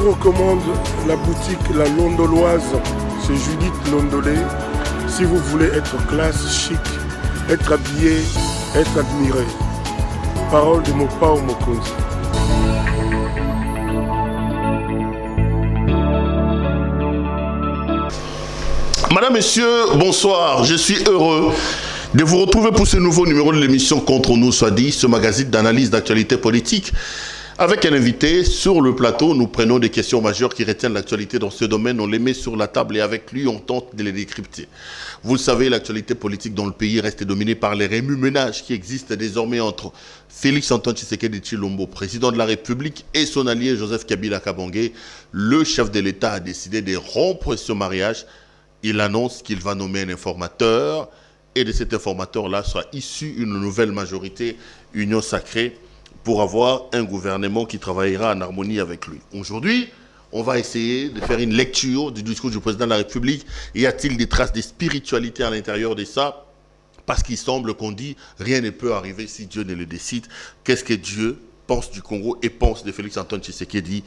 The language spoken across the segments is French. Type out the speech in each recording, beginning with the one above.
vous recommande la boutique La Londoloise chez Judith Londolé. Si vous voulez être classe, chic, être habillé, être admiré. Parole de Mopao Mokonzi. Madame, Messieurs, bonsoir. Je suis heureux de vous retrouver pour ce nouveau numéro de l'émission Contre nous soit dit, ce magazine d'analyse d'actualité politique. Avec un invité sur le plateau, nous prenons des questions majeures qui retiennent l'actualité dans ce domaine. On les met sur la table et avec lui, on tente de les décrypter. Vous le savez, l'actualité politique dans le pays reste dominée par les remue-ménages qui existent désormais entre Félix-Antoine Tshisekedi Tshilombo, président de la République, et son allié Joseph Kabila Kabange. Le chef de l'État a décidé de rompre ce mariage. Il annonce qu'il va nommer un informateur et de cet informateur-là sera issue une nouvelle majorité, union sacrée, pour avoir un gouvernement qui travaillera en harmonie avec lui. Aujourd'hui, on va essayer de faire une lecture du discours du président de la République. Y a-t-il des traces de spiritualité à l'intérieur de ça? Parce qu'il semble qu'on dit rien ne peut arriver si Dieu ne le décide. Qu'est-ce que Dieu pense du Congo et pense de Félix-Antoine Tshisekedi?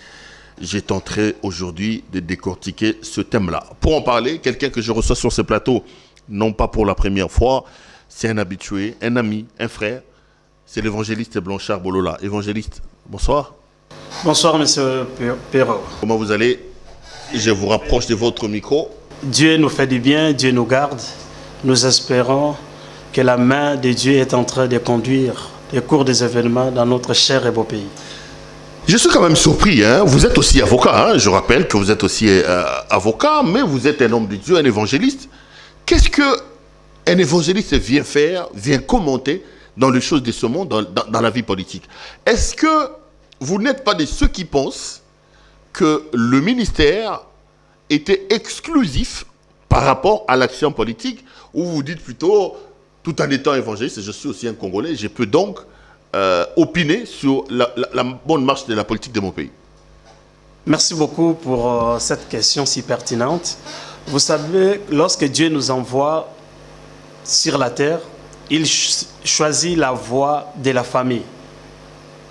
J'ai tenté aujourd'hui de décortiquer ce thème-là. Pour en parler, quelqu'un que je reçois sur ce plateau, non pas pour la première fois, c'est un habitué, un ami, un frère. C'est l'évangéliste Blanchard Bolola. Évangéliste, bonsoir. Bonsoir, monsieur Perrault. Comment vous allez? Je vous rapproche de votre micro. Dieu nous fait du bien, Dieu nous garde. Nous espérons que la main de Dieu est en train de conduire les cours des événements dans notre cher et beau pays. Je suis quand même surpris, hein? Vous êtes aussi avocat, hein? Je rappelle que vous êtes aussi avocat, mais vous êtes un homme de Dieu, un évangéliste. Qu'est-ce qu'un évangéliste vient faire, vient commenter dans les choses de ce monde, dans la vie politique? Est-ce que vous n'êtes pas de ceux qui pensent que le ministère était exclusif par rapport à l'action politique, ou vous dites plutôt, tout en étant évangéliste, je suis aussi un Congolais, je peux donc opiner sur la bonne marche de la politique de mon pays? Merci beaucoup pour cette question si pertinente. Vous savez, lorsque Dieu nous envoie sur la terre, il choisit la voie de la famille.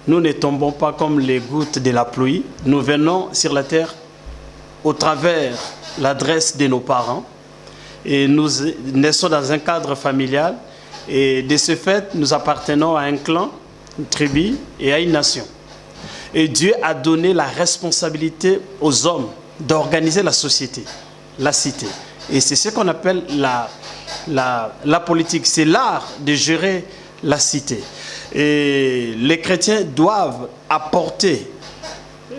Nous ne tombons pas comme les gouttes de la pluie. Nous venons sur la terre au travers l'adresse de nos parents et nous naissons dans un cadre familial et de ce fait, nous appartenons à un clan, une tribu et à une nation. Et Dieu a donné la responsabilité aux hommes d'organiser la société, la cité. Et c'est ce qu'on appelle la politique. C'est l'art de gérer la cité. Et les chrétiens doivent apporter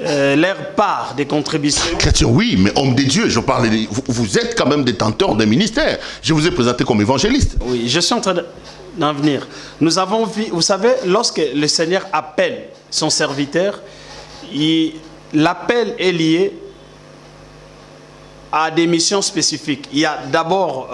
leur part des contributions. Chrétien, oui, mais homme de Dieu, je parle de, vous êtes quand même détenteur d'un ministère. Je vous ai présenté comme évangéliste. Oui, je suis en train d'en venir. Nous avons vu, vous savez, lorsque le Seigneur appelle son serviteur, l'appel est lié à des missions spécifiques. Il y a d'abord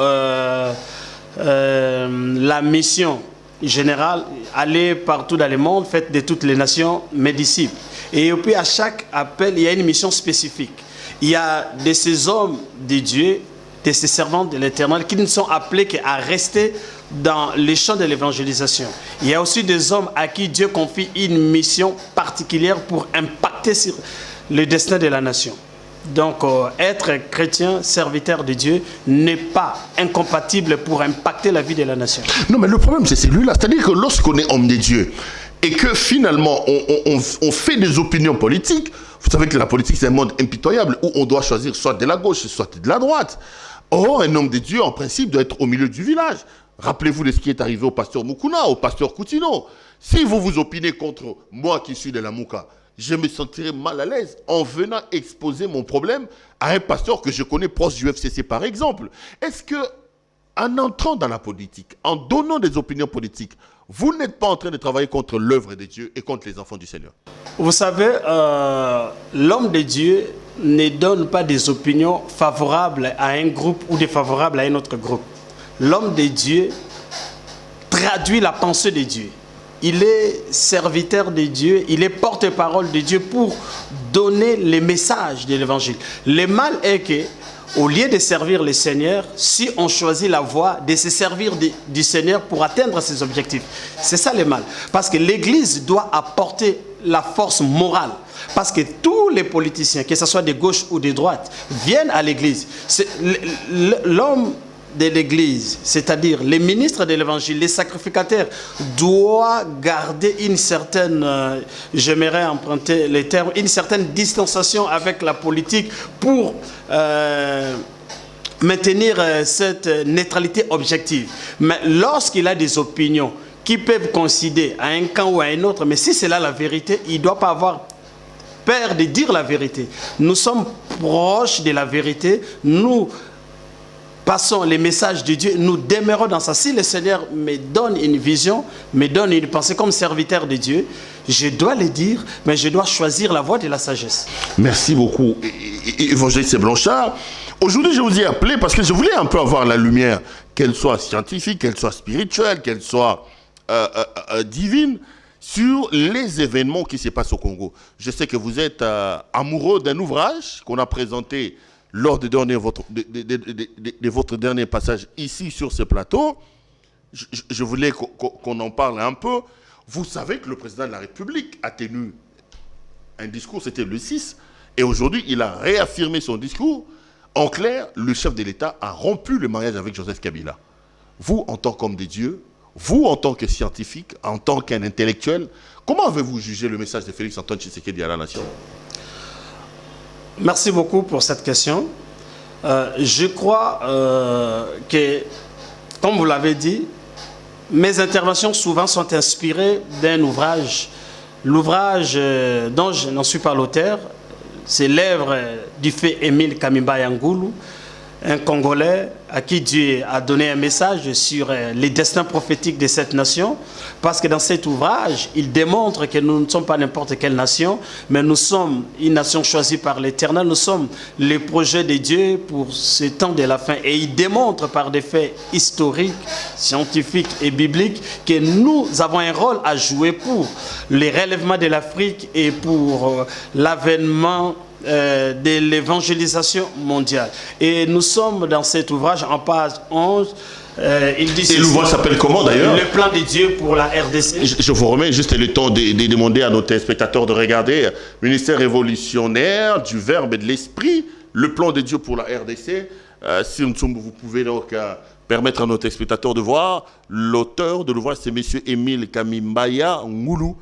la mission générale, aller partout dans le monde, faites de toutes les nations mes disciples. Et puis à chaque appel, il y a une mission spécifique. Il y a de ces hommes de Dieu, de ces servants de l'Éternel qui ne sont appelés qu'à rester dans les champs de l'évangélisation. Il y a aussi des hommes à qui Dieu confie une mission particulière pour impacter sur le destin de la nation. Donc, être chrétien, serviteur de Dieu, n'est pas incompatible pour impacter la vie de la nation. Non, mais le problème, c'est celui-là. C'est-à-dire que lorsqu'on est homme de Dieu et que finalement, on fait des opinions politiques, vous savez que la politique, c'est un monde impitoyable où on doit choisir soit de la gauche, soit de la droite. Or, un homme de Dieu, en principe, doit être au milieu du village. Rappelez-vous de ce qui est arrivé au pasteur Mukuna, au pasteur Koutino. Si vous vous opinez contre moi qui suis de la Mouka, je me sentirais mal à l'aise en venant exposer mon problème à un pasteur que je connais proche du FCC, par exemple. Est-ce que, en entrant dans la politique, en donnant des opinions politiques, vous n'êtes pas en train de travailler contre l'œuvre de Dieu et contre les enfants du Seigneur? Vous savez, l'homme de Dieu ne donne pas des opinions favorables à un groupe ou défavorables à un autre groupe. L'homme de Dieu traduit la pensée de Dieu. Il est serviteur de Dieu, il est porte-parole de Dieu pour donner les messages de l'évangile. Le mal est que, au lieu de servir le Seigneur, si on choisit la voie de se servir du Seigneur pour atteindre ses objectifs, c'est ça le mal. Parce que l'Église doit apporter la force morale. Parce que tous les politiciens, que ce soit de gauche ou de droite, viennent à l'église. L'homme de l'église, c'est-à-dire les ministres de l'évangile, les sacrificateurs, doivent garder une certaine, j'aimerais emprunter les termes, une certaine distanciation avec la politique pour maintenir cette neutralité objective. Mais lorsqu'il a des opinions qui peuvent coïncider à un camp ou à un autre, mais si c'est là la vérité, il ne doit pas avoir peur de dire la vérité. Nous sommes proches de la vérité, nous passons les messages de Dieu, nous demeurons dans ça. Si le Seigneur me donne une vision, me donne une pensée comme serviteur de Dieu, je dois le dire, mais je dois choisir la voie de la sagesse. Merci beaucoup, évangéliste Blanchard. Aujourd'hui, je vous ai appelé parce que je voulais un peu avoir la lumière, qu'elle soit scientifique, qu'elle soit spirituelle, qu'elle soit divine, sur les événements qui se passent au Congo. Je sais que vous êtes amoureux d'un ouvrage qu'on a présenté lors de votre dernier passage ici sur ce plateau. Je voulais qu'on en parle un peu. Vous savez que le président de la République a tenu un discours, c'était le 6, et aujourd'hui, il a réaffirmé son discours. En clair, le chef de l'État a rompu le mariage avec Joseph Kabila. Vous, en tant qu'homme de Dieu, vous, en tant que scientifique, en tant qu'un intellectuel, comment avez-vous jugé le message de Félix Antoine Tshisekedi à la nation? Merci beaucoup pour cette question. Je crois que, comme vous l'avez dit, mes interventions souvent sont inspirées d'un ouvrage. L'ouvrage dont je n'en suis pas l'auteur, c'est l'œuvre du fait Émile Kamimbaya Ngulu, un Congolais à qui Dieu a donné un message sur les destins prophétiques de cette nation, parce que dans cet ouvrage, il démontre que nous ne sommes pas n'importe quelle nation, mais nous sommes une nation choisie par l'Éternel, nous sommes les projets de Dieu pour ce temps de la fin. Et il démontre par des faits historiques, scientifiques et bibliques que nous avons un rôle à jouer pour les relèvements de l'Afrique et pour l'avènement de l'évangélisation mondiale. Et nous sommes dans cet ouvrage en page 11. Il dit et l'ouvrage s'appelle comment d'ailleurs? Le plan de Dieu pour la RDC. Je vous remets juste le temps de demander à nos téléspectateurs de regarder Ministère révolutionnaire du Verbe et de l'Esprit, le plan de Dieu pour la RDC. Si vous pouvez donc permettre à nos téléspectateurs de voir l'auteur de l'ouvrage, c'est M. Émile Kamimbaya Ngulu,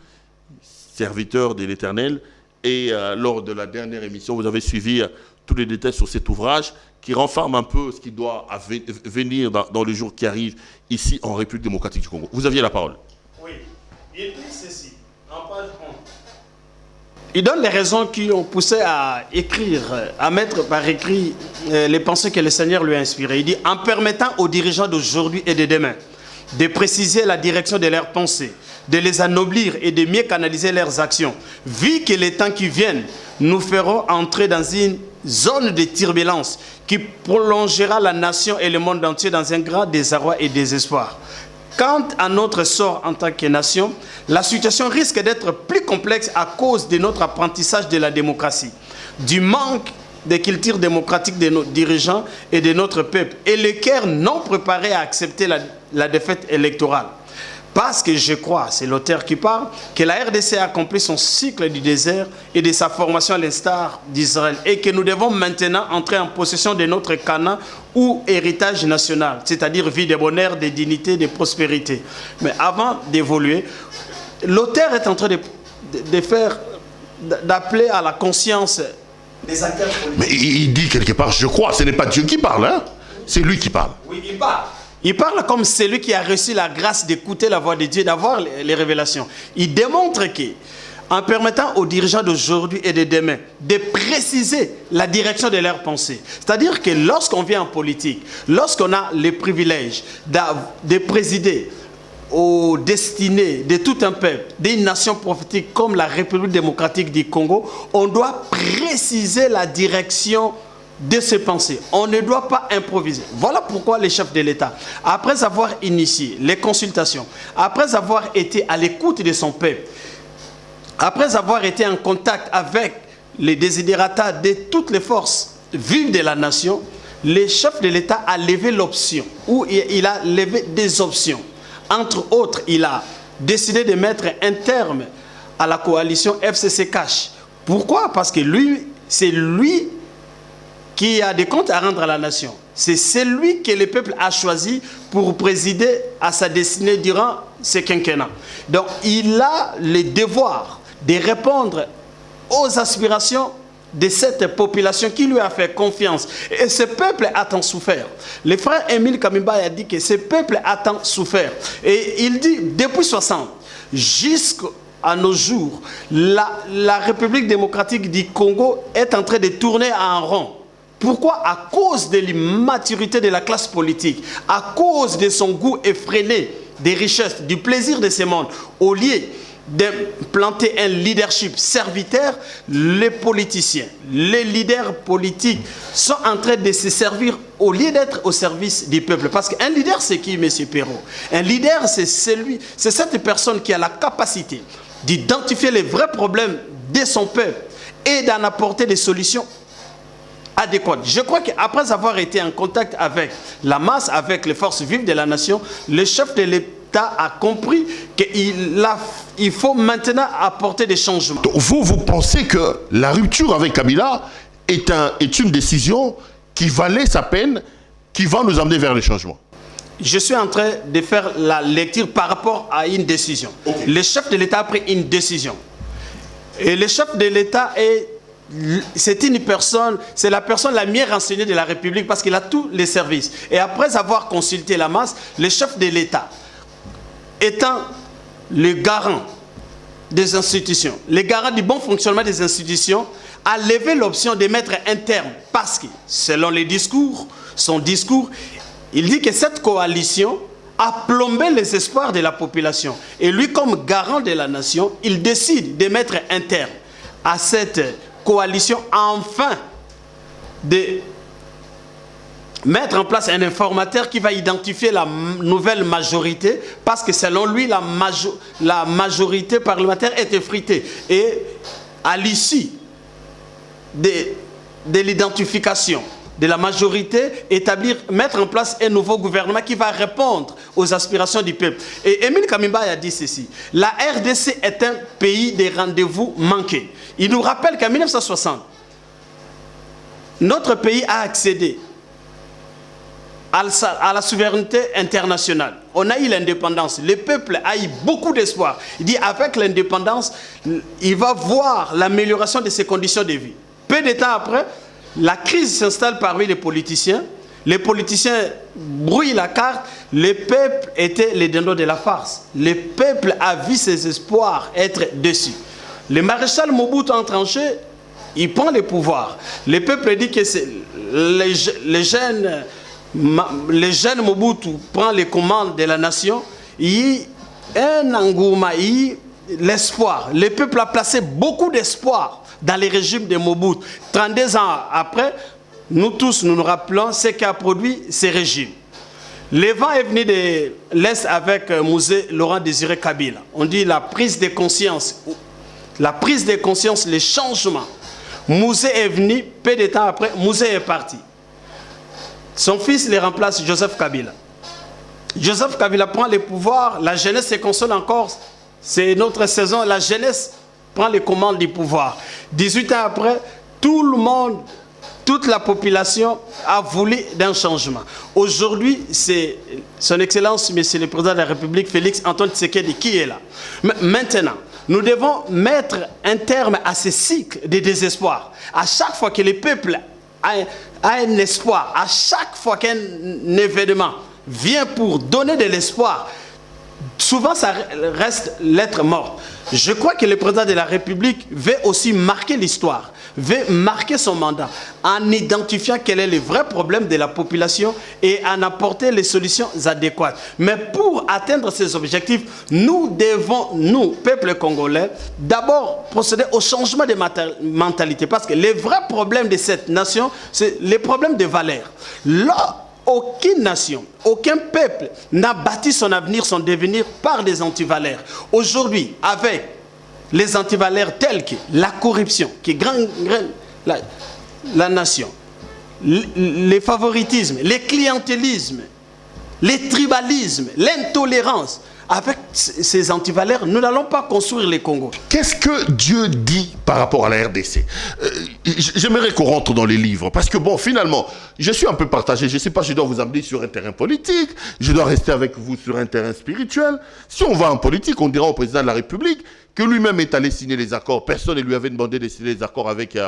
serviteur de l'Éternel. Et lors de la dernière émission, vous avez suivi tous les détails sur cet ouvrage qui renferme un peu ce qui doit venir dans les jours qui arrivent ici en République démocratique du Congo. Vous aviez la parole. Oui. Il dit ceci, en page 11. Il donne les raisons qui ont poussé à écrire, à mettre par écrit les pensées que le Seigneur lui a inspirées. Il dit, en permettant aux dirigeants d'aujourd'hui et de demain de préciser la direction de leurs pensées, de les anoblir et de mieux canaliser leurs actions. Vu que les temps qui viennent nous feront entrer dans une zone de turbulence qui prolongera la nation et le monde entier dans un grand désarroi et désespoir. Quant à notre sort en tant que nation, la situation risque d'être plus complexe à cause de notre apprentissage de la démocratie, du manque de culture démocratique de nos dirigeants et de notre peuple, et le cœur non préparé à accepter la défaite électorale. Parce que je crois, c'est l'auteur qui parle, que la RDC a accompli son cycle du désert et de sa formation à l'instar d'Israël, et que nous devons maintenant entrer en possession de notre Canaan ou héritage national, c'est-à-dire vie de bonheur, de dignité, de prospérité. Mais avant d'évoluer, l'auteur est en train d'appeler à la conscience des acteurs politiques. Mais il dit quelque part, je crois, ce n'est pas Dieu qui parle, hein? C'est lui qui parle. Oui, il parle. Il parle comme celui qui a reçu la grâce d'écouter la voix de Dieu, d'avoir les révélations. Il démontre que, en permettant aux dirigeants d'aujourd'hui et de demain de préciser la direction de leurs pensées, c'est-à-dire que lorsqu'on vient en politique, lorsqu'on a les privilèges de présider aux destinées de tout un peuple, d'une nation prophétique comme la République démocratique du Congo, on doit préciser la direction de ses pensées. On ne doit pas improviser. Voilà pourquoi les chefs de l'État, après avoir initié les consultations, après avoir été à l'écoute de son peuple, après avoir été en contact avec les desiderata de toutes les forces vives de la nation, les chefs de l'État a levé l'option, ou il a levé des options. Entre autres, il a décidé de mettre un terme à la coalition FCC Cash. Pourquoi? Parce que c'est lui qui a des comptes à rendre à la nation. C'est celui que le peuple a choisi pour présider à sa destinée durant ce quinquennat. Donc, il a le devoir de répondre aux aspirations de cette population qui lui a fait confiance. Et ce peuple a tant souffert. Le frère Émile Kamimba a dit que ce peuple a tant souffert. Et il dit, depuis 60, jusqu'à nos jours, la République démocratique du Congo est en train de tourner en rond. Pourquoi? À cause de l'immaturité de la classe politique, à cause de son goût effréné des richesses, du plaisir de ce monde. Au lieu de planter un leadership serviteur, les politiciens, les leaders politiques sont en train de se servir au lieu d'être au service du peuple. Parce qu'un leader, c'est qui, M. Perrault? Un leader, c'est cette personne qui a la capacité d'identifier les vrais problèmes de son peuple et d'en apporter des solutions adéquate. Je crois qu'après avoir été en contact avec la masse, avec les forces vives de la nation, le chef de l'État a compris qu'il faut maintenant apporter des changements. Donc vous pensez que la rupture avec Kabila est une décision qui valait sa peine, qui va nous amener vers les changements? Je suis en train de faire la lecture par rapport à une décision. Okay. Le chef de l'État a pris une décision. Et le chef de l'État c'est la personne la mieux renseignée de la République parce qu'il a tous les services. Et après avoir consulté la masse, le chef de l'État, étant le garant des institutions, le garant du bon fonctionnement des institutions, a levé l'option de mettre un terme. Parce que, selon son discours, il dit que cette coalition a plombé les espoirs de la population. Et lui, comme garant de la nation, il décide de mettre un terme à cette coalition, enfin de mettre en place un informateur qui va identifier la nouvelle majorité, parce que selon lui, la majorité parlementaire est effritée. Et à l'issue de l'identification de la majorité, mettre en place un nouveau gouvernement qui va répondre aux aspirations du peuple. Et Émile Kamimba a dit ceci: la RDC est un pays des rendez-vous manqués. Il nous rappelle qu'en 1960, notre pays a accédé à la souveraineté internationale. On a eu l'indépendance. Le peuple a eu beaucoup d'espoir. Il dit avec l'indépendance, il va voir l'amélioration de ses conditions de vie. Peu de temps après, la crise s'installe parmi les politiciens. Les politiciens brouillent la carte. Le peuple était les dindons de la farce. Le peuple a vu ses espoirs être déçus. Le maréchal Mobutu a tranché, il prend le pouvoir. Le peuple dit que les jeunes Mobutu prend les commandes de la nation. Il y a un engouement, il y a l'espoir. Le peuple a placé beaucoup d'espoir dans les régimes de Mobutu. 32 ans après, nous tous, nous nous rappelons ce qu'a produit ces régimes. Le vent est venu de l'Est avec Mouzé Laurent Désiré Kabila. On dit la prise de conscience, le changement. Mouzé est venu, peu de temps après, Mouzé est parti. Son fils le remplace, Joseph Kabila. Joseph Kabila prend le pouvoir, la jeunesse se console encore, c'est notre saison, la jeunesse prend les commandes du pouvoir. 18 ans après, tout le monde, toute la population a voulu d'un changement. Aujourd'hui, c'est son Excellence, Monsieur le Président de la République, Félix Antoine Tshisekedi, qui est là. Maintenant, nous devons mettre un terme à ce cycle de désespoir. À chaque fois que le peuple a un espoir, à chaque fois qu'un événement vient pour donner de l'espoir, souvent ça reste lettre morte. Je crois que le président de la République veut aussi marquer l'histoire, veut marquer son mandat en identifiant quel est le vrai problème de la population et en apporter les solutions adéquates. Mais pour atteindre ces objectifs, nous devons, nous, peuple congolais, d'abord procéder au changement de mentalité. Parce que les vrais problèmes de cette nation, c'est les problèmes de valeurs. Là, aucune nation, aucun peuple n'a bâti son avenir, son devenir par des antivaleurs. Aujourd'hui, avec les antivaleurs tels que la corruption qui gangrène la nation, les favoritismes, les clientélismes, les tribalismes, l'intolérance, avec ces antivaleurs, nous n'allons pas construire les Congos. Qu'est-ce que Dieu dit par rapport à la RDC? J'aimerais qu'on rentre dans les livres, parce que bon, finalement, je suis un peu partagé. Je ne sais pas, je dois vous amener sur un terrain politique, je dois rester avec vous sur un terrain spirituel. Si on va en politique, on dira au président de la République que lui-même est allé signer les accords. Personne ne lui avait demandé de signer les accords avec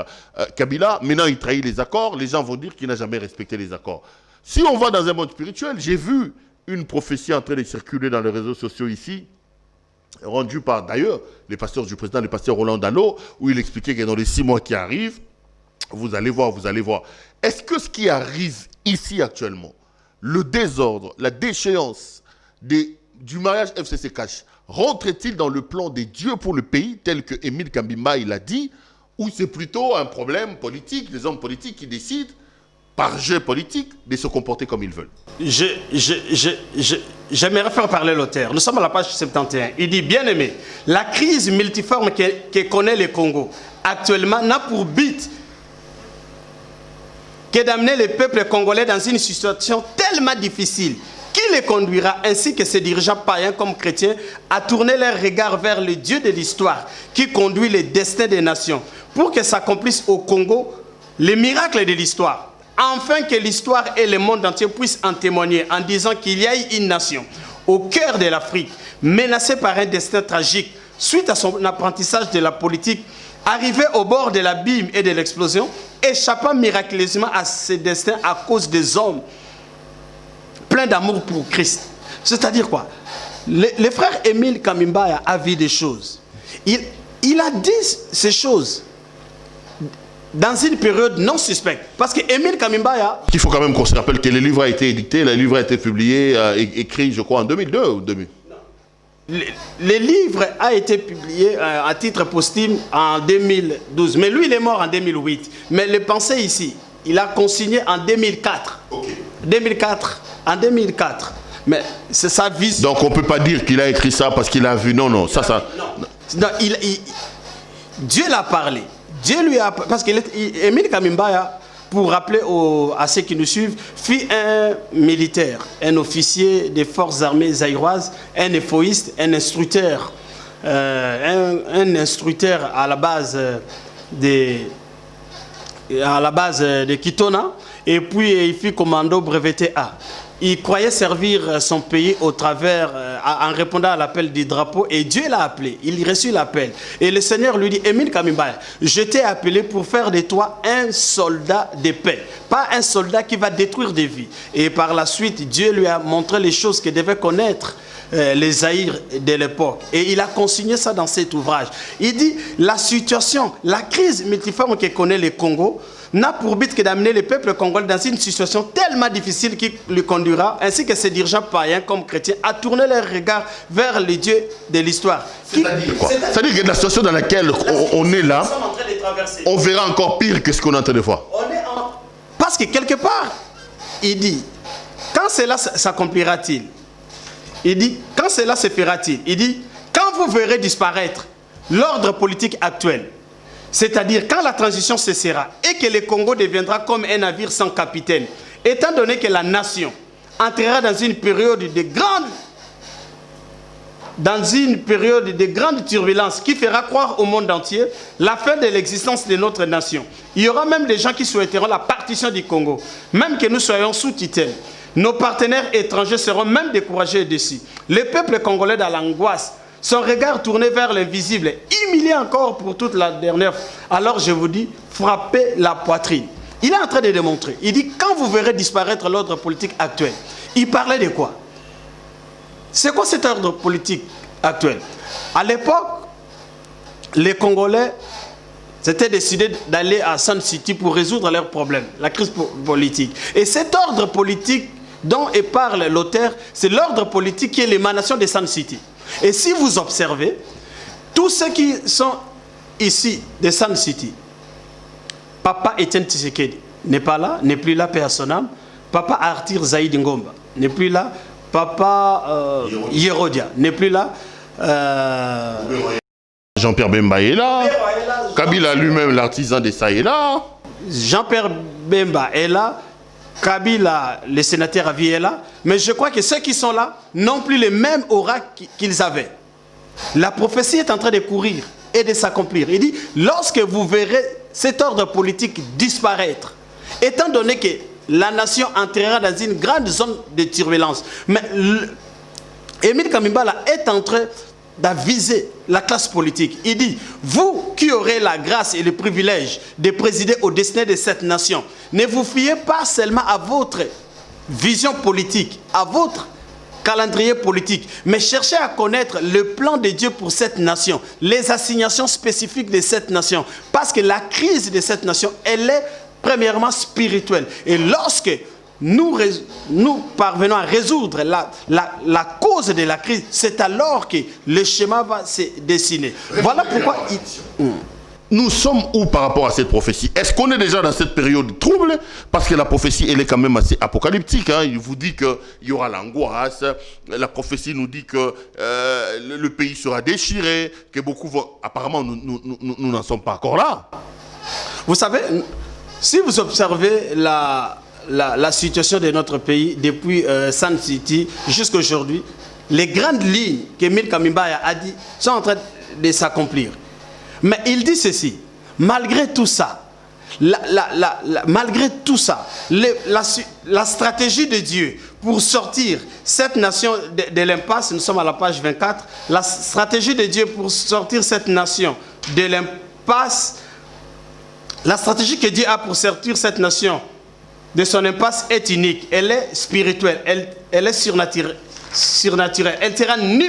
Kabila. Maintenant, il trahit les accords. Les gens vont dire qu'il n'a jamais respecté les accords. Si on va dans un monde spirituel, j'ai vu une prophétie en train de circuler dans les réseaux sociaux ici, rendue par d'ailleurs les pasteurs du président, le pasteur Roland Dano, où il expliquait que dans les 6 mois qui arrivent, vous allez voir. Est-ce que ce qui arrive ici actuellement, le désordre, la déchéance du mariage FCC Cash, rentre-t-il dans le plan des dieux pour le pays, tel que Émile Kambimba il a dit, ou c'est plutôt un problème politique, des hommes politiques qui décident par jeu politique, de se comporter comme ils veulent? J'aimerais faire parler l'auteur. Nous sommes à la page 71. Il dit, bien aimé, la crise multiforme que connaît le Congo actuellement n'a pour but que d'amener le peuple congolais dans une situation tellement difficile qui les conduira, ainsi que ses dirigeants païens comme chrétiens, à tourner leur regard vers le Dieu de l'histoire qui conduit le destin des nations pour que s'accomplissent au Congo les miracles de l'histoire. Afin que l'histoire et le monde entier puissent en témoigner en disant qu'il y a une nation au cœur de l'Afrique menacée par un destin tragique suite à son apprentissage de la politique, arrivée au bord de l'abîme et de l'explosion, échappant miraculeusement à ce destin à cause des hommes pleins d'amour pour Christ. C'est-à-dire quoi? Le frère Émile Kambimba a vu des choses. Il a dit ces choses dans une période non suspecte. Parce que Émile Kambimba... Il faut quand même qu'on se rappelle que le livre a été édité, le livre a été publié, écrit, je crois, en 2002 ou 2000. Le livre a été publié à titre posthume en 2012. Mais lui, il est mort en 2008. Mais le pensée ici, il a consigné en 2004. Okay. En 2004. Mais c'est sa vision. Donc on ne peut pas dire qu'il a écrit ça parce qu'il a vu... Non. Dieu l'a parlé. Dieu lui a... Parce qu'Émile Kambimba, pour rappeler à ceux qui nous suivent, fut un militaire, un officier des forces armées zaïroises, un éphoïste, un instructeur. Un instructeur à la base de Kitona. Et puis il fut commando breveté A. Il croyait servir son pays au travers, en répondant à l'appel du drapeau, et Dieu l'a appelé. Il reçut l'appel. Et le Seigneur lui dit, Émile Kambimba, je t'ai appelé pour faire de toi un soldat de paix, pas un soldat qui va détruire des vies. Et par la suite, Dieu lui a montré les choses que devaient connaître les Zaïres de l'époque. Et il a consigné ça dans cet ouvrage. Il dit, la situation, la crise multiforme que connaît le Congo, n'a pour but que d'amener le peuple congolais dans une situation tellement difficile qui lui conduira, ainsi que ses dirigeants païens comme chrétiens, à tourner leur regard vers les dieux de l'histoire. C'est-à-dire quoi? C'est-à-dire que la situation dans laquelle on est là, on verra encore pire que ce qu'on est en train de voir. Parce que quelque part, il dit, quand cela s'accomplira-t-il? Il dit, quand cela se fera-t-il? Il dit, quand vous verrez disparaître l'ordre politique actuel, c'est-à-dire quand la transition cessera et que le Congo deviendra comme un navire sans capitaine, étant donné que la nation entrera dans une période de grande turbulence qui fera croire au monde entier la fin de l'existence de notre nation. Il y aura même des gens qui souhaiteront la partition du Congo, même que nous soyons sous tutelle. Nos partenaires étrangers seront même découragés dessus. Le peuple congolais dans l'angoisse, son regard tourné vers l'invisible, humilié encore pour toute la dernière fois. Alors je vous dis, frappez la poitrine. Il est en train de démontrer. Il dit, quand vous verrez disparaître l'ordre politique actuel, il parlait de quoi? C'est quoi cet ordre politique actuel? À l'époque, les Congolais s'étaient décidés d'aller à Sun City pour résoudre leurs problèmes, la crise politique. Et cet ordre politique dont parle l'auteur, c'est l'ordre politique qui est l'émanation de Sun City. Et si vous observez, tous ceux qui sont ici de Sun City, Papa Etienne Tshisekedi n'est pas là, n'est plus là, paix à son âme. Papa Arthur Zaïd Ngomba n'est plus là. Papa Yerodia n'est plus là. Jean-Pierre Bemba est là. Kabila lui-même, l'artisan de ça, est là. Jean-Pierre Bemba est là. Kabila, le sénateur Avi est là, mais je crois que ceux qui sont là n'ont plus les mêmes auras qu'ils avaient. La prophétie est en train de courir et de s'accomplir. Il dit, lorsque vous verrez cet ordre politique disparaître, étant donné que la nation entrera dans une grande zone de turbulence, mais Émile Kamimbala est en train d'aviser la classe politique. Il dit, vous qui aurez la grâce et le privilège de présider au destin de cette nation, ne vous fiez pas seulement à votre vision politique, à votre calendrier politique, mais cherchez à connaître le plan de Dieu pour cette nation, les assignations spécifiques de cette nation, parce que la crise de cette nation, elle est premièrement spirituelle. Et lorsque nous parvenons à résoudre la cause de la crise, c'est alors que le schéma va se dessiner. Voilà pourquoi... Nous sommes où par rapport à cette prophétie? Est-ce qu'on est déjà dans cette période trouble? Parce que la prophétie, elle est quand même assez apocalyptique. Hein. Il vous dit qu'il y aura l'angoisse. La prophétie nous dit que le pays sera déchiré, que beaucoup vont... Apparemment, nous n'en sommes pas encore là. Vous savez, si vous observez la situation de notre pays depuis Sun City jusqu'à aujourd'hui, les grandes lignes qu'Émile Kamimbaya a dit sont en train de s'accomplir. Mais il dit ceci, malgré tout ça, la stratégie de Dieu pour sortir cette nation de l'impasse, nous sommes à la page 24, la stratégie de Dieu pour sortir cette nation de l'impasse, la stratégie que Dieu a pour sortir cette nation de son impasse est unique, elle est spirituelle, elle est surnaturelle, elle ne sera ni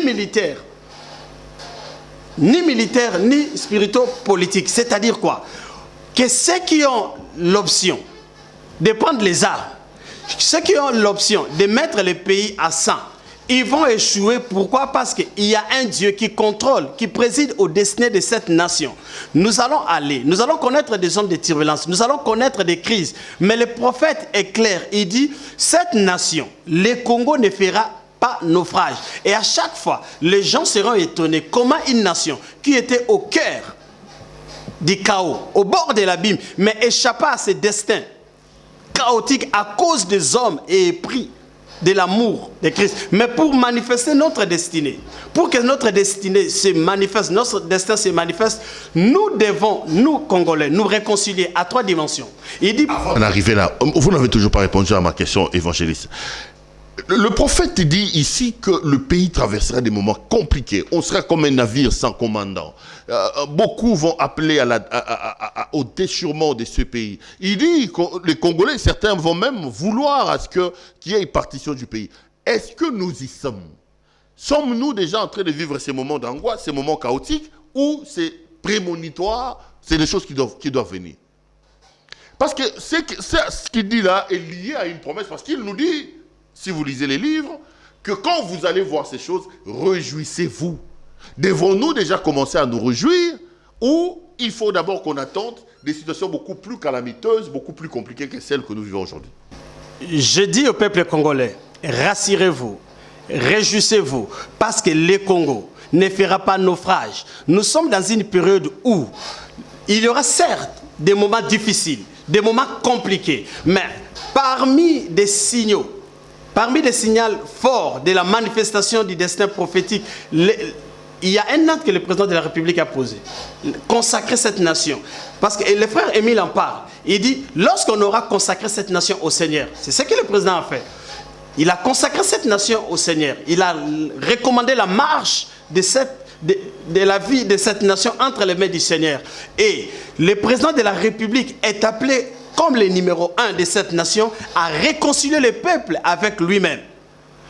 militaire, ni spirituo-politique. C'est-à-dire quoi? Que ceux qui ont l'option de prendre les armes, ceux qui ont l'option de mettre le pays à sang, ils vont échouer. Pourquoi? Parce qu'il y a un Dieu qui contrôle, qui préside au destin de cette nation. Nous allons connaître des zones de turbulence, nous allons connaître des crises. Mais le prophète est clair, il dit, cette nation, le Congo ne fera pas naufrage. Et à chaque fois, les gens seront étonnés comment une nation qui était au cœur du chaos, au bord de l'abîme, mais échappa à ses destins chaotiques à cause des hommes et épris de l'amour de Christ. Mais pour manifester notre destinée, pour que notre destinée se manifeste, notre destin se manifeste, nous devons, nous Congolais, nous réconcilier à 3 dimensions. Il dit... Avant d'arriver là, vous n'avez toujours pas répondu à ma question, évangéliste. Le prophète dit ici que le pays traversera des moments compliqués. On sera comme un navire sans commandant. Beaucoup vont appeler au déchirement de ce pays. Il dit que les Congolais, certains vont même vouloir à ce qu'il y ait une partition du pays. Est-ce que nous y sommes? Sommes-nous déjà en train de vivre ces moments d'angoisse, ces moments chaotiques, ou c'est prémonitoire, c'est des choses qui doivent venir? Parce que ce qu'il dit là est lié à une promesse, parce qu'il nous dit... Si vous lisez les livres, que quand vous allez voir ces choses, réjouissez-vous. Devons-nous déjà commencer à nous réjouir, ou il faut d'abord qu'on attende des situations beaucoup plus calamiteuses, beaucoup plus compliquées que celles que nous vivons aujourd'hui? Je dis au peuple congolais, rassurez-vous, réjouissez-vous, parce que le Congo ne fera pas naufrage. Nous sommes dans une période où il y aura certes des moments difficiles, des moments compliqués, mais parmi des signaux forts de la manifestation du destin prophétique, il y a un acte que le président de la République a posé. Consacrer cette nation. Parce que le frère Émile en parle. Il dit, lorsqu'on aura consacré cette nation au Seigneur, c'est ce que le président a fait. Il a consacré cette nation au Seigneur. Il a recommandé la marche de la vie de cette nation entre les mains du Seigneur. Et le président de la République est appelé comme le numéro 1 de cette nation, à réconcilier le peuple avec lui-même.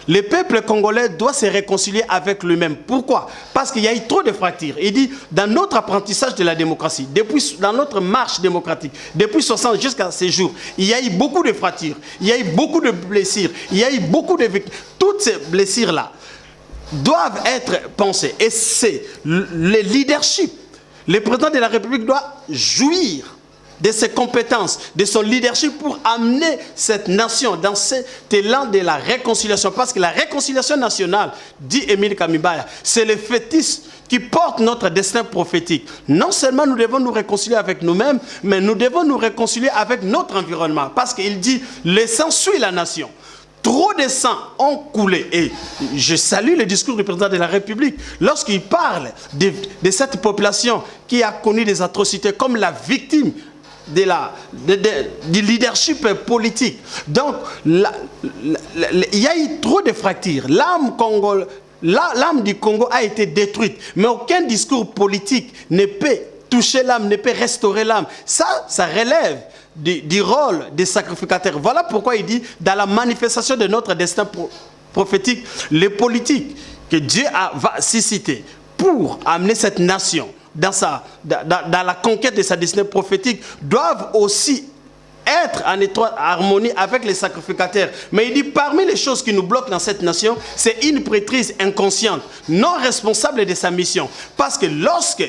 Le peuple congolais doit se réconcilier avec lui-même. Pourquoi? Parce qu'il y a eu trop de fractures. Il dit, dans notre apprentissage de la démocratie, dans notre marche démocratique, depuis 60 jusqu'à ces jours, il y a eu beaucoup de fractures, il y a eu beaucoup de blessures, il y a eu beaucoup de victimes. Toutes ces blessures-là doivent être pensées. Et c'est le leadership. Le président de la République doit jouir de ses compétences, de son leadership pour amener cette nation dans cet élan de la réconciliation. Parce que la réconciliation nationale, dit Émile Kamimbaya, c'est le fœtus qui porte notre destin prophétique. Non seulement nous devons nous réconcilier avec nous-mêmes, mais nous devons nous réconcilier avec notre environnement. Parce qu'il dit, le sang suit la nation. Trop de sang ont coulé. Et je salue le discours du président de la République lorsqu'il parle de cette population qui a connu des atrocités comme la victime du leadership politique. Donc, il y a eu trop de fractures. L'âme du Congo a été détruite. Mais aucun discours politique ne peut toucher l'âme, ne peut restaurer l'âme. Ça relève du rôle des sacrificateurs. Voilà pourquoi il dit, dans la manifestation de notre destin prophétique, les politiques que Dieu va susciter pour amener cette nation dans la conquête de sa destinée prophétique doivent aussi être en étroite harmonie avec les sacrificateurs. Mais il dit, parmi les choses qui nous bloquent dans cette nation, c'est une prêtrise inconsciente, non responsable de sa mission. Parce que lorsque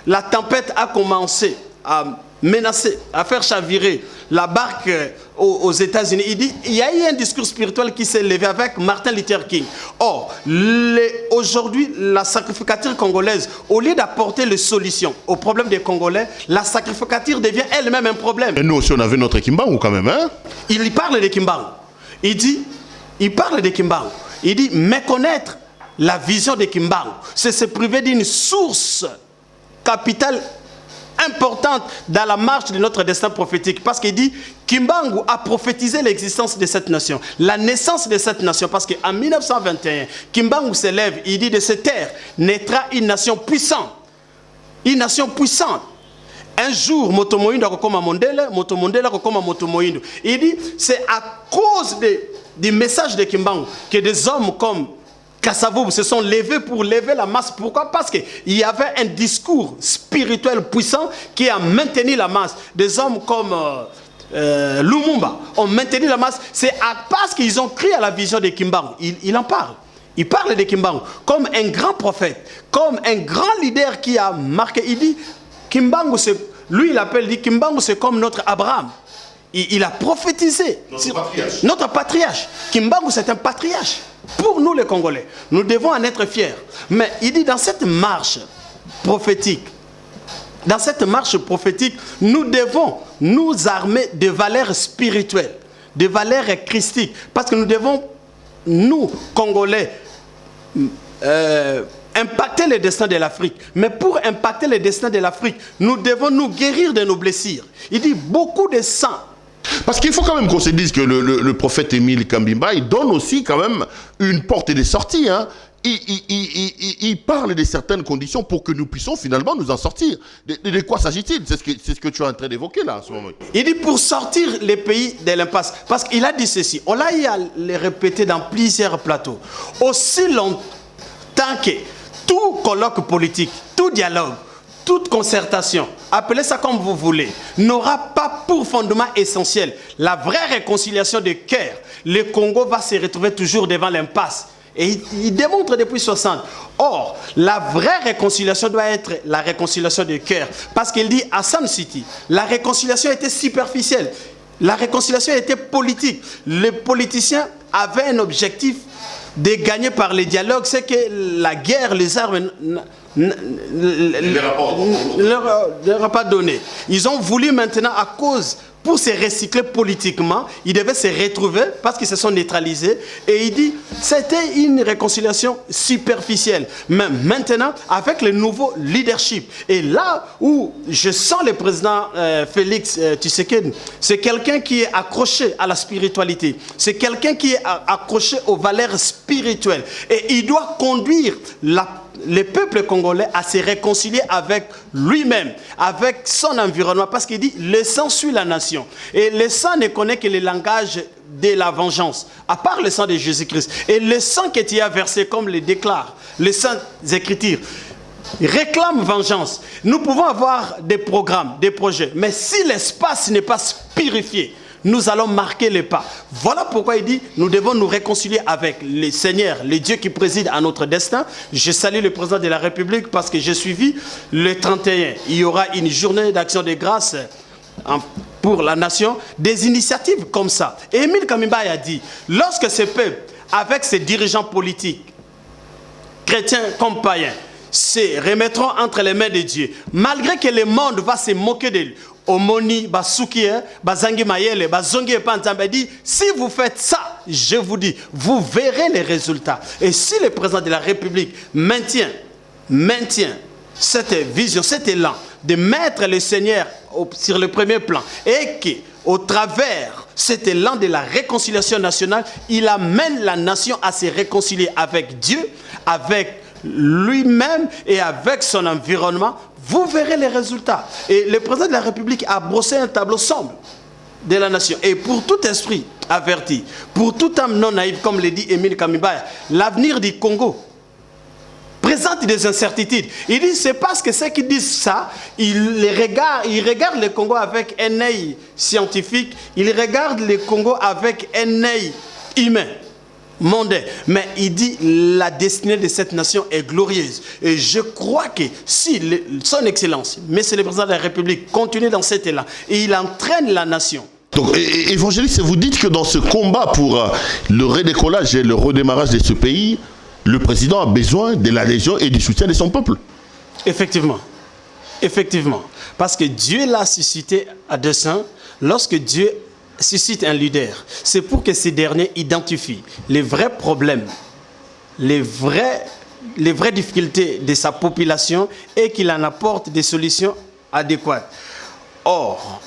la tempête a commencé à menacer, à faire chavirer la barque aux États-Unis, il dit, il y a eu un discours spirituel qui s'est levé avec Martin Luther King. Or, aujourd'hui, la sacrificature congolaise, au lieu d'apporter les solutions aux problèmes des Congolais, la sacrificature devient elle-même un problème. Et nous aussi, on avait notre Kimbangu quand même, hein? Il parle de Kimbangu. Il parle de Kimbangu. Il dit, méconnaître la vision de Kimbangu, c'est se priver d'une source capitale importante dans la marche de notre destin prophétique. Parce qu'il dit, Kimbangu a prophétisé l'existence de cette nation, la naissance de cette nation. Parce qu'en 1921, Kimbangu s'élève, il dit, de cette terre naîtra une nation puissante. Une nation puissante. Un jour, Motomoïndo a comme Mondele, Motomondele a comme Motomoïndo. Il dit, c'est à cause du message de Kimbangu que des hommes comme Kassavoub se sont levés pour lever la masse. Pourquoi? Parce qu'il y avait un discours spirituel puissant qui a maintenu la masse. Des hommes comme Lumumba ont maintenu la masse. C'est parce qu'ils ont cru à la vision de Kimbangu. Il en parle. Il parle de Kimbangu comme un grand prophète, comme un grand leader qui a marqué. Il dit, Kimbangu, lui il appelle, dit Kimbangu c'est comme notre Abraham. Il a prophétisé. Notre patriarche. Kimbangu c'est un patriarche. Pour nous les Congolais, nous devons en être fiers. Mais il dit dans cette marche prophétique, nous devons nous armer de valeurs spirituelles, de valeurs christiques. Parce que nous devons, nous Congolais, impacter le destin de l'Afrique. Mais pour impacter le destin de l'Afrique, nous devons nous guérir de nos blessures. Il dit beaucoup de sang. Parce qu'il faut quand même qu'on se dise que le prophète Émile Kambimba, il donne aussi quand même une porte de sortie. Hein. Il parle de certaines conditions pour que nous puissions finalement nous en sortir. De quoi s'agit-il? C'est ce que tu es en train d'évoquer là en ce moment. Il dit pour sortir les pays de l'impasse. Parce qu'il a dit ceci. On l'a eu à le répéter dans plusieurs plateaux. Aussi longtemps que tout colloque politique, tout dialogue, toute concertation, appelez ça comme vous voulez, n'aura pas pour fondement essentiel la vraie réconciliation de cœur, le Congo va se retrouver toujours devant l'impasse. Et il démontre depuis 60. Or, la vraie réconciliation doit être la réconciliation de cœur. Parce qu'il dit à Sun City, la réconciliation était superficielle. La réconciliation était politique. Les politiciens avaient un objectif de gagner par les dialogues, c'est que la guerre, les armes ne leur a pas donné. Ils ont voulu maintenant, à cause, pour se recycler politiquement, ils devaient se retrouver parce qu'ils se sont neutralisés. Et il dit, c'était une réconciliation superficielle. Mais maintenant, avec le nouveau leadership, et là où je sens le président Félix Tshisekedi, c'est quelqu'un qui est accroché à la spiritualité. C'est quelqu'un qui est accroché aux valeurs spirituelles. Et il doit conduire le peuple congolais à se réconcilier avec lui-même, avec son environnement, parce qu'il dit le sang suit la nation. Et le sang ne connaît que le langage de la vengeance, à part le sang de Jésus-Christ. Et le sang que tu as versé, comme le déclare les saintes écritures, réclame vengeance. Nous pouvons avoir des programmes, des projets, mais si l'espace n'est pas purifié, nous allons marquer les pas. Voilà pourquoi il dit, nous devons nous réconcilier avec le Seigneur, le Dieu qui préside à notre destin. Je salue le président de la République parce que j'ai suivi le 31. Il y aura une journée d'action de grâce pour la nation. Des initiatives comme ça. Et Émile Kambimba a dit, lorsque ce peuple, avec ses dirigeants politiques, chrétiens comme païens, se remettront entre les mains de Dieu. Malgré que le monde va se moquer de lui. Omoni, Basuki, Bazangi Mayele, Bazongi Pantambe dit, si vous faites ça, je vous dis, vous verrez les résultats. Et si le président de la République maintient cette vision, cet élan de mettre le Seigneur sur le premier plan et qu'au travers cet élan de la réconciliation nationale, il amène la nation à se réconcilier avec Dieu, avec lui-même et avec son environnement, vous verrez les résultats. Et le président de la République a brossé un tableau sombre de la nation. Et pour tout esprit averti, pour toute âme non naïve, comme le dit Émile Kamimbaya, l'avenir du Congo présente des incertitudes. Il dit, c'est parce que ceux qui disent ça, ils regardent le Congo avec un œil scientifique, ils regardent le Congo avec un œil humain, mondain. Mais il dit, la destinée de cette nation est glorieuse. Et je crois que si son Excellence, Monsieur le Président de la République, continue dans cet élan, et il entraîne la nation. Donc, évangéliste, vous dites que dans ce combat pour le redécollage et le redémarrage de ce pays, le président a besoin de l'adhésion et du soutien de son peuple. Effectivement. Effectivement. Parce que Dieu l'a suscité à dessein. Lorsque Dieu suscite un leader, c'est pour que ces derniers identifient les vrais problèmes, les vraies difficultés de sa population et qu'il en apporte des solutions adéquates. Or,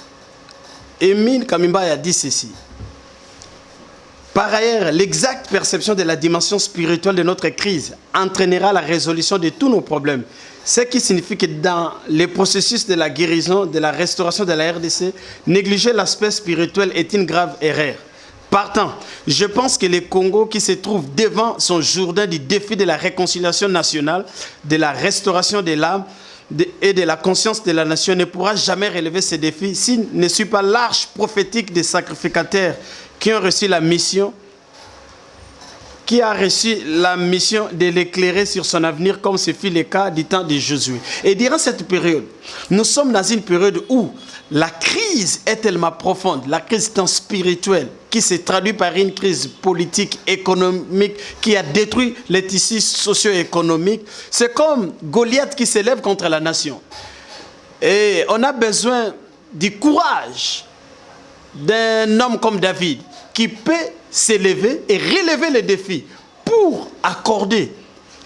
Émile Kamimbaya a dit ceci. Par ailleurs, l'exacte perception de la dimension spirituelle de notre crise entraînera la résolution de tous nos problèmes. Ce qui signifie que dans les processus de la guérison, de la restauration de la RDC, négliger l'aspect spirituel est une grave erreur. Partant, je pense que le Congo qui se trouve devant son Jourdain du défi de la réconciliation nationale, de la restauration de l'âme et de la conscience de la nation ne pourra jamais relever ces défis s'il ne suit pas l'arche prophétique des sacrificateurs qui ont reçu la mission, de l'éclairer sur son avenir comme ce fut le cas du temps de Josué. Et durant cette période, nous sommes dans une période où la crise est tellement profonde, la crise tant spirituelle, qui se traduit par une crise politique, économique, qui a détruit les tissus socio-économiques. C'est comme Goliath qui s'élève contre la nation. Et on a besoin du courage d'un homme comme David, qui peut s'élever et relever les défis pour accorder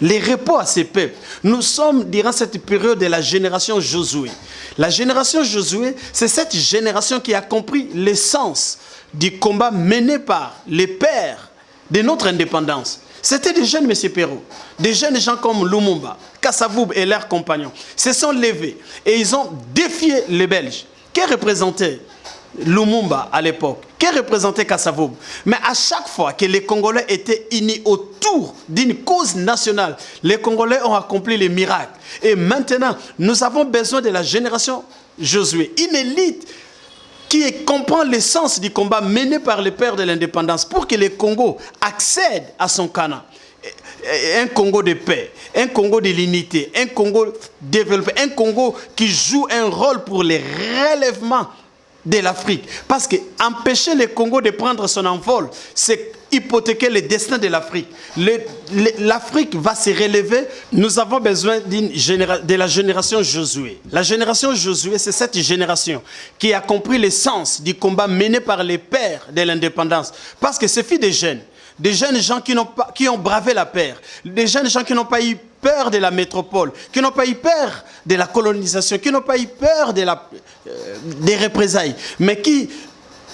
les repos à ses peuples. Nous sommes durant cette période de la génération Josué. La génération Josué, c'est cette génération qui a compris l'essence du combat mené par les pères de notre indépendance. C'était des jeunes, M. Perrault, des jeunes gens comme Lumumba, Kassavoub et leurs compagnons se sont levés et ils ont défié les Belges. Que représentait Lumumba à l'époque, qui représentait Kassavoub. Mais à chaque fois que les Congolais étaient unis autour d'une cause nationale, les Congolais ont accompli les miracles. Et maintenant, nous avons besoin de la génération Josué, une élite qui comprend l'essence du combat mené par les pères de l'indépendance pour que le Congo accède à son Canaan. Un Congo de paix, un Congo de l'unité, un Congo développé, un Congo qui joue un rôle pour le relèvement de l'Afrique. Parce que empêcher le Congo de prendre son envol, c'est hypothéquer le destin de l'Afrique. L'Afrique va se relever. Nous avons besoin de la génération Josué. La génération Josué, c'est cette génération qui a compris l'essence du combat mené par les pères de l'indépendance. Parce que ce fut des jeunes gens qui ont bravé la peur, des jeunes gens qui n'ont pas eu peur de la métropole, qui n'ont pas eu peur de la colonisation, qui n'ont pas eu peur des représailles, mais qui,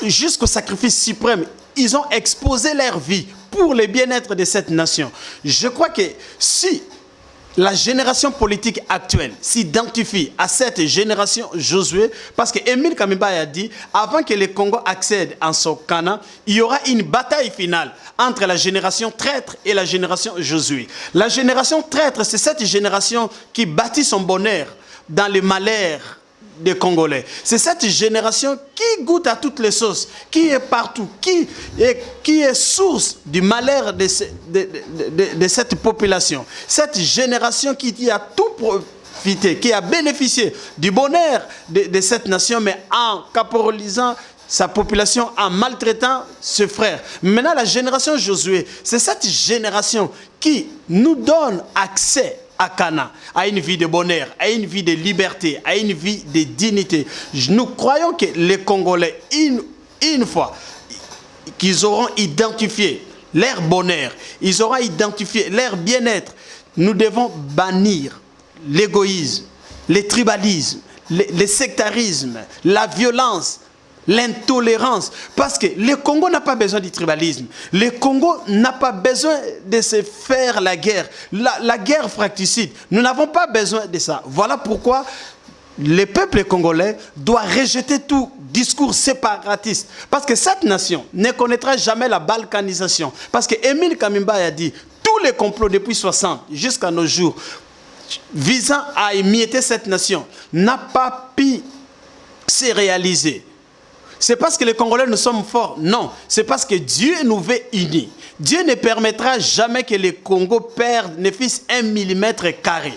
jusqu'au sacrifice suprême, ils ont exposé leur vie pour le bien-être de cette nation. Je crois que si la génération politique actuelle s'identifie à cette génération Josué, parce que Émile Kamimbaya a dit, avant que le Congo accède en son Canaan, il y aura une bataille finale entre la génération traître et la génération Josué. La génération traître, c'est cette génération qui bâtit son bonheur dans les malheurs des Congolais. C'est cette génération qui goûte à toutes les sauces, qui est partout, qui est source du malheur de cette population. Cette génération qui a tout profité, qui a bénéficié du bonheur de cette nation, mais en caporalisant sa population en maltraitant ses frères. Maintenant, la génération Josué, c'est cette génération qui nous donne accès à Canaan, à une vie de bonheur, à une vie de liberté, à une vie de dignité. Nous croyons que les Congolais, une fois qu'ils auront identifié leur bonheur, ils auront identifié leur bien-être, nous devons bannir l'égoïsme, le tribalisme, le sectarisme, la violence, l'intolérance. Parce que le Congo n'a pas besoin du tribalisme. Le Congo n'a pas besoin de se faire la guerre. La guerre fratricide, nous n'avons pas besoin de ça. Voilà pourquoi le peuple congolais doit rejeter tout discours séparatiste. Parce que cette nation ne connaîtra jamais la balkanisation. Parce que Émile Kamimba a dit, tous les complots depuis 60 jusqu'à nos jours, visant à émietter cette nation, n'a pas pu se réaliser. C'est parce que les Congolais nous sommes forts. Non, c'est parce que Dieu nous veut unis. Dieu ne permettra jamais que le Congo perde ne fût-ce 1 millimètre carré.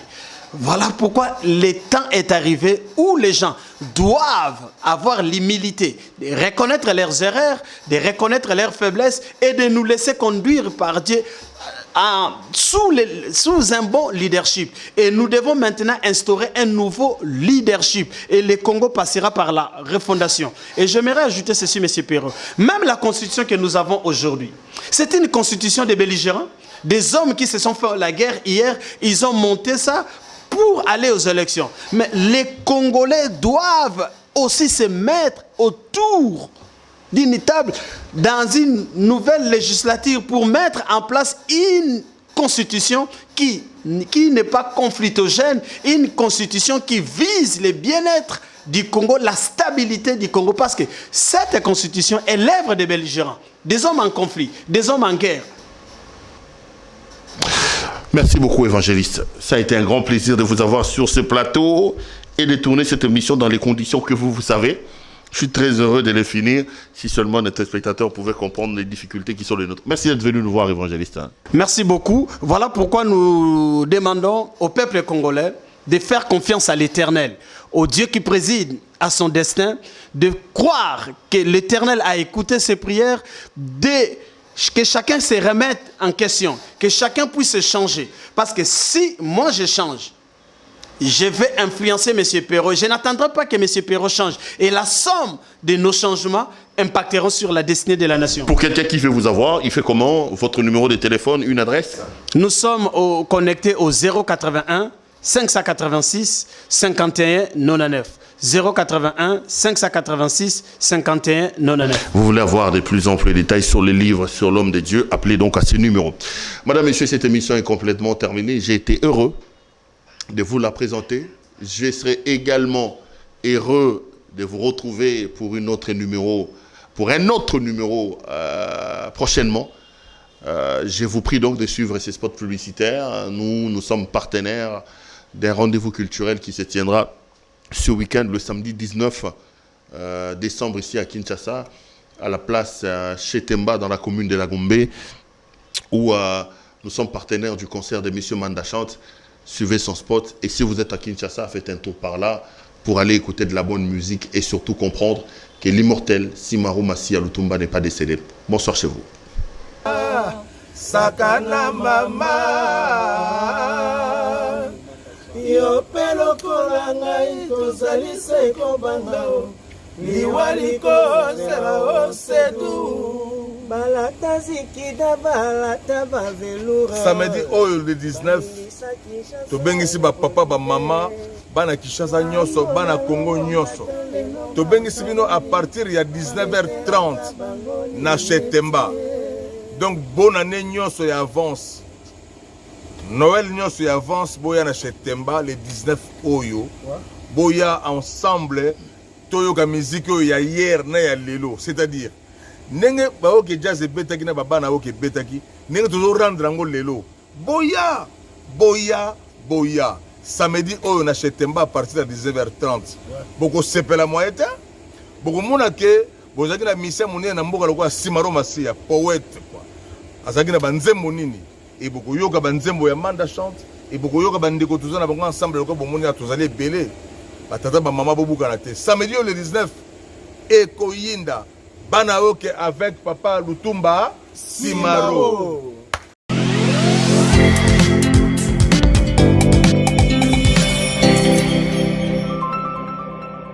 Voilà pourquoi le temps est arrivé où les gens doivent avoir l'humilité de reconnaître leurs erreurs, de reconnaître leurs faiblesses et de nous laisser conduire par Dieu sous un bon leadership. Et nous devons maintenant instaurer un nouveau leadership. Et le Congo passera par la refondation. Et j'aimerais ajouter ceci, M. Perrault. Même la constitution que nous avons aujourd'hui, c'est une constitution des belligérants, des hommes qui se sont fait la guerre hier. Ils ont monté ça pour aller aux élections. Mais les Congolais doivent aussi se mettre autour d'une table dans une nouvelle législature pour mettre en place une constitution qui n'est pas conflictogène, une constitution qui vise le bien-être du Congo, la stabilité du Congo, parce que cette constitution est l'œuvre des belligérants, des hommes en conflit, des hommes en guerre. Merci beaucoup, évangéliste. Ça a été un grand plaisir de vous avoir sur ce plateau et de tourner cette émission dans les conditions que vous savez. Je suis très heureux de les finir, si seulement nos téléspectateurs pouvaient comprendre les difficultés qui sont les nôtres. Merci d'être venu nous voir, évangéliste. Merci beaucoup. Voilà pourquoi nous demandons au peuple congolais de faire confiance à l'Éternel, au Dieu qui préside à son destin, de croire que l'Éternel a écouté ses prières, que chacun se remette en question, que chacun puisse se changer. Parce que si moi je change, je vais influencer M. Perrault. Je n'attendrai pas que M. Perrault change. Et la somme de nos changements impacteront sur la destinée de la nation. Pour quelqu'un qui veut vous avoir, il fait comment? Votre numéro de téléphone, une adresse? Nous sommes connectés au 081 586 51 99. 081 586 51 99. Vous voulez avoir de plus amples détails sur les livres, sur l'homme de Dieu, appelez donc à ce numéro. Madame, Monsieur, cette émission est complètement terminée. J'ai été heureux de vous la présenter. Je serai également heureux de vous retrouver pour un autre numéro prochainement. Je vous prie donc de suivre ces spots publicitaires. Nous sommes partenaires d'un rendez-vous culturel qui se tiendra ce week-end, le samedi 19 décembre, ici à Kinshasa, à la place Chetemba, dans la commune de la Gombe, où nous sommes partenaires du concert de M. Mandachante. Suivez son spot. Et si vous êtes à Kinshasa, faites un tour par là pour aller écouter de la bonne musique et surtout comprendre que l'immortel Simaru Massia Lutumba n'est pas décédé. Bonsoir chez vous. Sakana mama yo pelo kolangai kozali se kobangao liwali ko sera osetu balata zikida balata bavelura. Samedi oyo le 19 to bengisi ba papa ba mama bana Kinshasa nyonso bana Congo nyonso to bengisi bino à partir ya 19h30 na Chetemba. Donc bonne année nyonso ya avance. Noël nyonso ya avance boya na Chetemba le 19 oyo. Boya ensemble toyoka musique oyo ya hier na ya lelo, c'est-à-dire nenge ba oke jazz betaki na baba na oke betaki nenge toujours rendre ngo lelo. Boya boya samedi oyo na Chetemba à partir de 19h30. Boko sepela moyeta. Boko mona ke bozaki na mission monene na mboka lokwa Simaru Massia poète quoi. Azaki na banzembo nini et boko yoka banzembo ya Mandachante et boko yoka bandeko tozana bango ensemble lokwa bomoni tozali belé batata ba mama bobuka na te. Samedi le 19 ekoyinda bana oke avec papa Lutumba Simaro.